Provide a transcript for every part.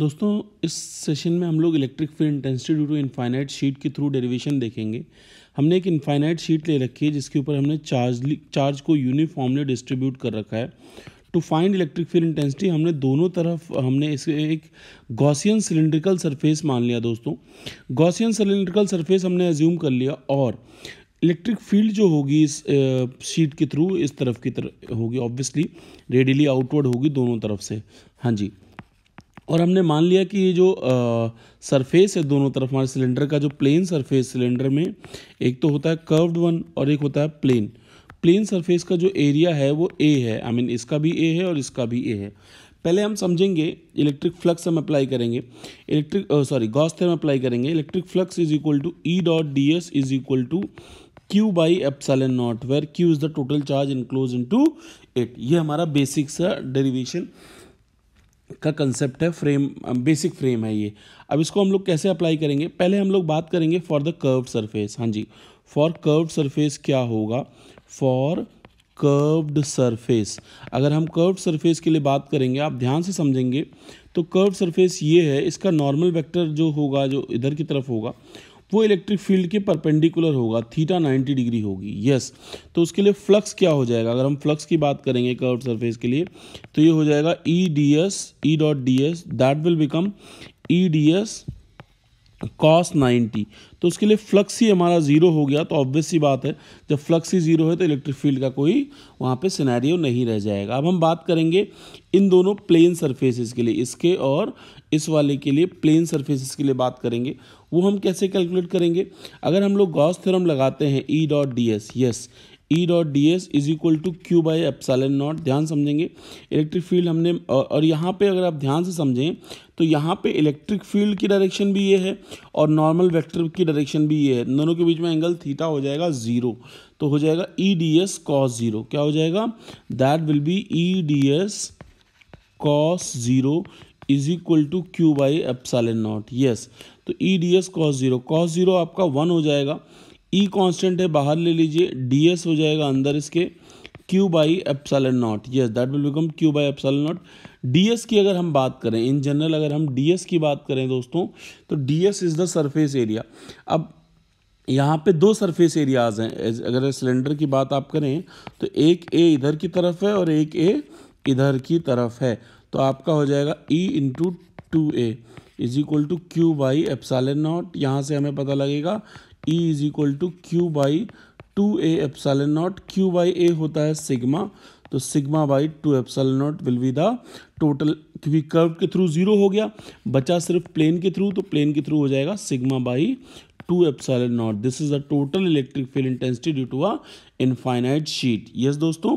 दोस्तों इस सेशन में हम लोग electric field intensity due to infinite sheet के थ्रू डेरिवेशन देखेंगे। हमने एक इनफाइनाइट शीट ले रखी है जिसके ऊपर हमने चार्ज को यूनिफॉर्मली डिस्ट्रीब्यूट कर रखा है। To find electric field intensity हमने दोनों तरफ इसे एक गॉसियन सिलिंड्रिकल सरफेस मान लिया। दोस्तों गॉसियन सिलिंड्रिकल सरफेस हमने एज्यूम कर लिया और इलेक्ट्रिक फील्ड जो होगी इस शीट के थ्रू इस तरफ की तरफ होगी, ऑब्वियसली रेडियली आउटवर्ड होगी दोनों तरफ से। हाँ जी, और हमने मान लिया कि ये जो सरफेस है दोनों तरफ हमारे सिलेंडर का, जो प्लेन सरफेस सिलेंडर में एक तो होता है कर्व्ड वन और एक होता है प्लेन। प्लेन सरफेस का जो एरिया है वो ए है, आई मीन इसका भी ए है और इसका भी ए है। पहले हम समझेंगे इलेक्ट्रिक फ्लक्स हम अप्लाई करेंगे, गॉस थ्योरम अप्लाई करेंगे। Electric flux is equal to E dot d s is equal to Q by epsilon naught, where q is the total charge enclose into it. ये हमारा basic सा derivation का concept है, frame basic frame है ये। अब इसको हम लोग कैसे अप्लाई करेंगे, पहले हम लोग बात करेंगे फॉर द कर्व्ड सरफेस। हाँ जी, फॉर कर्व्ड सरफेस क्या होगा, फॉर कर्व्ड सरफेस। अगर हम कर्व्ड सरफेस के लिए बात करेंगे, आप ध्यान से समझेंगे तो कर्व्ड सरफेस ये है, इसका नॉर्मल वेक्टर जो होगा, जो इधर की तरफ होगा, वो इलेक्ट्रिक फील्ड के परपेंडिकुलर होगा, थीटा 90 डिग्री होगी। यस, तो उसके लिए फ्लक्स क्या हो जाएगा, अगर हम फ्लक्स की बात करेंगे कर्व्ड सरफेस के लिए तो ये हो जाएगा E D S, E dot d S, that will become E D S cos 90। तो उसके लिए फ्लक्स ही हमारा जीरो हो गया। तो ऑब्वियस सी बात है, जब फ्लक्स ही जीरो है तो इलेक्ट्रिक फील्ड का कोई वहाँ पे सिनेरियो नहीं रह जाएगा। अब हम बात करेंगे इन दोनों प्लेन सरफेसेस के लिए, इसके और इस वाले के लिए प्लेन सरफेसेस के लिए बात करेंगे। वो हम कैसे कैलकुलेट करेंगे, अगर हम लोग गॉस थ्योरम लगाते हैं E dot d s, yes E dot d s is equal to Q by epsilon naught. ध्यान समझेंगे इलेक्ट्रिक फील्ड हमने, और यहाँ पे अगर आप ध्यान से समझें तो यहाँ पे इलेक्ट्रिक फील्ड की डायरेक्शन भी ये है और नॉर्मल वेक्टर की डायरेक्शन भी ये है, दोनों के बीच में एंगल थीटा हो जाएगा जीरो। तो हो जाएगा E D S cos zero, क्या हो जाएगा, that will be E D S cos zero is equal to Q by epsilon naught. Yes, तो E D S cos zero आपका 1 हो जाएगा, ई कांस्टेंट है बाहर ले लीजिए, डी एस हो जाएगा अंदर इसके Q by epsilon naught. Yes, that will become Q by epsilon not. D S की अगर हम बात करें, इन जनरल अगर हम डी एस की बात करें दोस्तों, तो D s is the surface area. अब यहाँ पे दो सरफेस एरियाज हैं, अगर सिलेंडर की बात आप करें तो एक ए इधर की तरफ है और एक ए इधर की तरफ है। तो आपका हो जाएगा E into 2a is equal to Q by epsilon naught. यहाँ से हमें पता लगेगा E is equal to Q by 2a epsilon naught. Q by A होता है सिग्मा, तो sigma by 2 epsilon naught will be the total, क्योंकि curve के थ्रू जीरो हो गया, बचा सिर्फ प्लेन के थ्रू, तो प्लेन के थ्रू हो जाएगा sigma by 2 epsilon naught. This is the total electric field intensity due to a infinite sheet. Yes दोस्तों,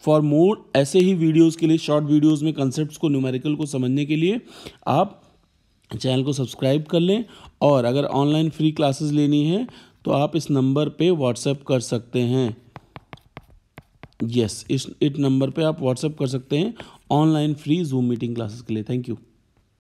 फॉर मोर ऐसे ही वीडियोज़ के लिए, शॉर्ट वीडियोज़ में कंसेप्ट को, न्यूमेरिकल को समझने के लिए आप चैनल को सब्सक्राइब कर लें। और अगर ऑनलाइन फ्री क्लासेस लेनी है तो आप इस नंबर पे व्हाट्सएप कर सकते हैं। यस, इस नंबर पे आप व्हाट्सएप कर सकते हैं online free zoom meeting classes के लिए। Thank you.